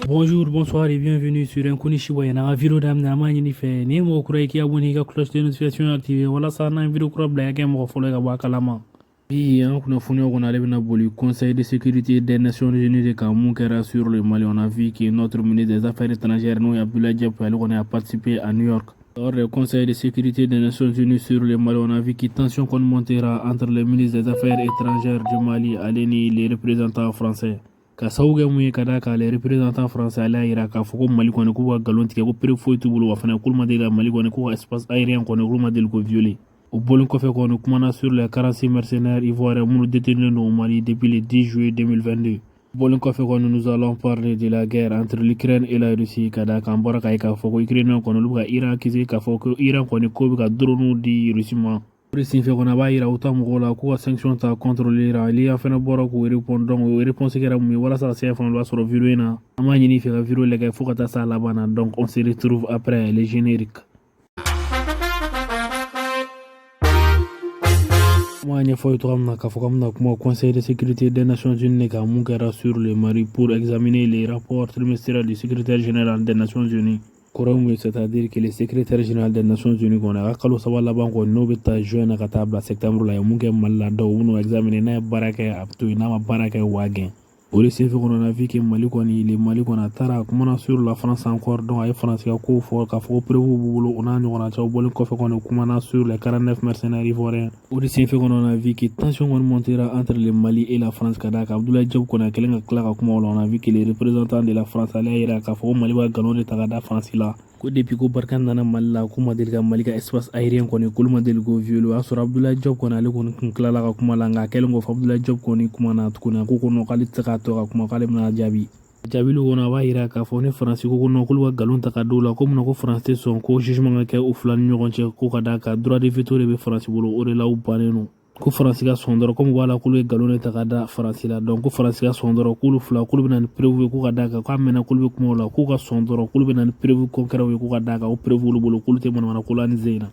Bonjour, bonsoir et bienvenue sur un Konishiwa na vidéo d'amna mani fait ni mo kure ki abonné ka cloche de notification activée wala sa na vidéo kura bla ga mo follow ga ba kalama bi an kuna funyo ko na lebna boli Conseil de sécurité des Nations Unies de Kamukera sur le Mali. On a vu que notre ministre des Affaires étrangères nous Abdoulaye Diop a participé à New York. Lors du Conseil de sécurité des Nations Unies sur le Mali, on a vu que tension montera entre le ministre des Affaires étrangères du Mali et les représentants français. Ka sauga mu kada ka les représentants français ala ira ka foko Mali ko ne ko galon tike ko pre foitu bulu wa fana kulma de la Mali ko ne ko espace aérien ko ne kulma de ko violer au bolon ko fe ko ne kuma sur les 46 mercenaires ivoiriens mu détenus au Mali depuis le 10 juillet 2022. Bolon ko fe ko nous allons parler de la guerre entre l'Ukraine et la Russie kada ka mbora ka foko Ukraine ko ne luga Iran kizi ka foko Iran ko ne ko ga drone di Russie ma Président fait qu'on a pas ira autant moula quoi sanction ta contre l'Iran il y a fait un bord où répondant aux réponses qui era voilà ça c'est on va sur vidéo na amani ni fait vidéo les gars faut que ça là bas donc on se retrouve après les génériques moi il faut être amna ka faut amna comme Conseil de sécurité des Nations Unies ka mungera sur le Mali pour examiner les rapports trimestriels du secrétaire général des Nations Unies. C'est-à-dire que le secrétaire général des Nations Unies qu'on a kalo sabala banko no beta joindre ka table septembre la munge malla do uno examiner na baraka apto ina ma baraka wagen pour essayer qu'on a vu que Mali ko ni le Mali ko na tara kuma sur la France encore donc ay France ko fo ka fo prévu bulo on a on a taw bolin ko fe qu'on kuma sur les 49 mercenaires ivoiriens pour essayer qu'on a vu que tension montera entre le Mali et la France kada ka Abdoulaye Diop ko na kelenga klara kuma on a vu que les représentants de la France allaient ira ka fo Mali wa galon de tagada France là ko depuis ko barkan nana malla kuma del ga Mali ka espace aérien ko ni kulma del go violo asura Abdoulaye Diop ko na le ko kala ka kuma la nga kelengo fa Abdoulaye Diop ko ni kuma na tukuna ko no kali tsaka to ka kuma kale na jabi lu wona wa ira ka fo ne France ko no kulwa galon ta ka dola ko no ko France son ko jugement ka o flan nyogon che ko kada ka droit de veto le France bolo o la u paneno ko France ga sondoro comme wala ko le galon ta kada France la donc ko France ga sondoro ko lu fla ko lu nan prévu ko kada ka ko mena ko lu ko la ko ga sondoro ko lu nan prévu ko karawe ko kada ka o prévu lu bolo ko lu te mona ko la ni zeina.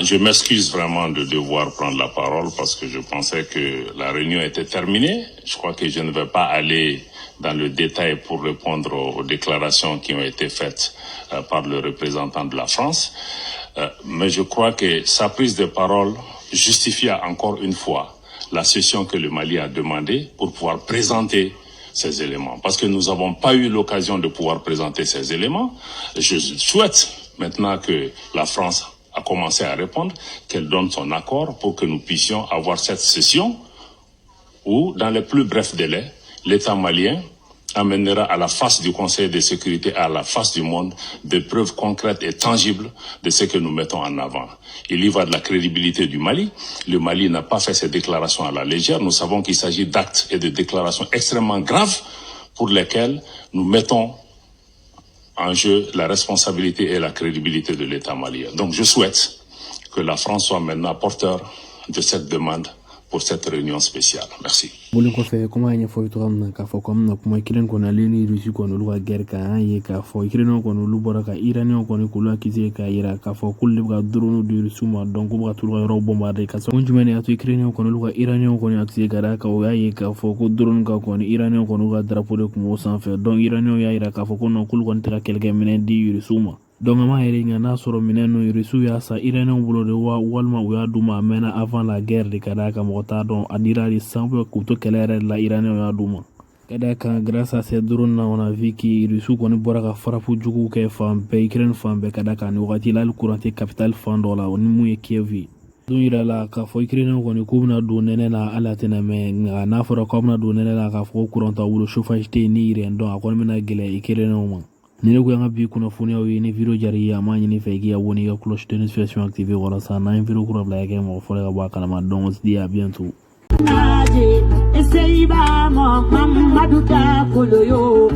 Je m'excuse vraiment de devoir prendre la parole parce que je pensais que la réunion était terminée. Je crois que je ne vais pas aller dans le détail pour répondre aux déclarations qui ont été faites par le représentant de la France. Mais je crois que sa prise de parole justifia encore une fois la session que le Mali a demandée pour pouvoir présenter ces éléments. Parce que nous n'avons pas eu l'occasion de pouvoir présenter ces éléments. Je souhaite maintenant que la France a commencé à répondre, qu'elle donne son accord pour que nous puissions avoir cette session où, dans les plus brefs délais, l'État malien amènera à la face du Conseil de sécurité, à la face du monde, des preuves concrètes et tangibles de ce que nous mettons en avant. Il y va de la crédibilité du Mali. Le Mali n'a pas fait ces déclarations à la légère. Nous savons qu'il s'agit d'actes et de déclarations extrêmement graves pour lesquels nous mettons en jeu la responsabilité et la crédibilité de l'État malien. Donc je souhaite que la France soit maintenant porteur de cette demande pour cette réunion spéciale. Merci. Bolin ko fe kuma nya fo to amna ka fo comme na kuma kiren ko na leni rusi ko no luwa guerre ka ye ka fo kiren ko no lu boraka iranien ko ni kula kize ka ira ka fo kulli ga drone du suma donc ba tu ro bombarder ka so njumene atu kiren ko no luwa iranien ko ni akse ga ka o ye ka fo ko drone ka ko ni iranien ko no ga drapeau de ko sans faire donc iranien ya ira ka fo ko no kul ko ntaka kelke minen di suma donc ma ere na soro mineno irisu ya sa iranien bulo de wa walma o ya duma mena avant la guerre de kadaka mota don adira di sambo ko to kelere la iranien ya duma kadaka grâce à ces drones là on a vu que irisu ko ni boraka farapu jugu ke fam be ikren fam be kadaka ni wati la courante capital fandola on mu e kievi don ira la ka fo ikren ko ni kubna do nene la ala tena me na foro ko na do nene la ka fo courante wulo chauffage te ni ire don akon mena gele ikren o ni ne ko nga bi kuna funi o ni video jari ya ma ni fe gi ya woni ga cloche de notification activée wala sa na video ko rabla ga mo fo ga ba kana ma donc on se dit à bientôt. Mamadou Takoloyo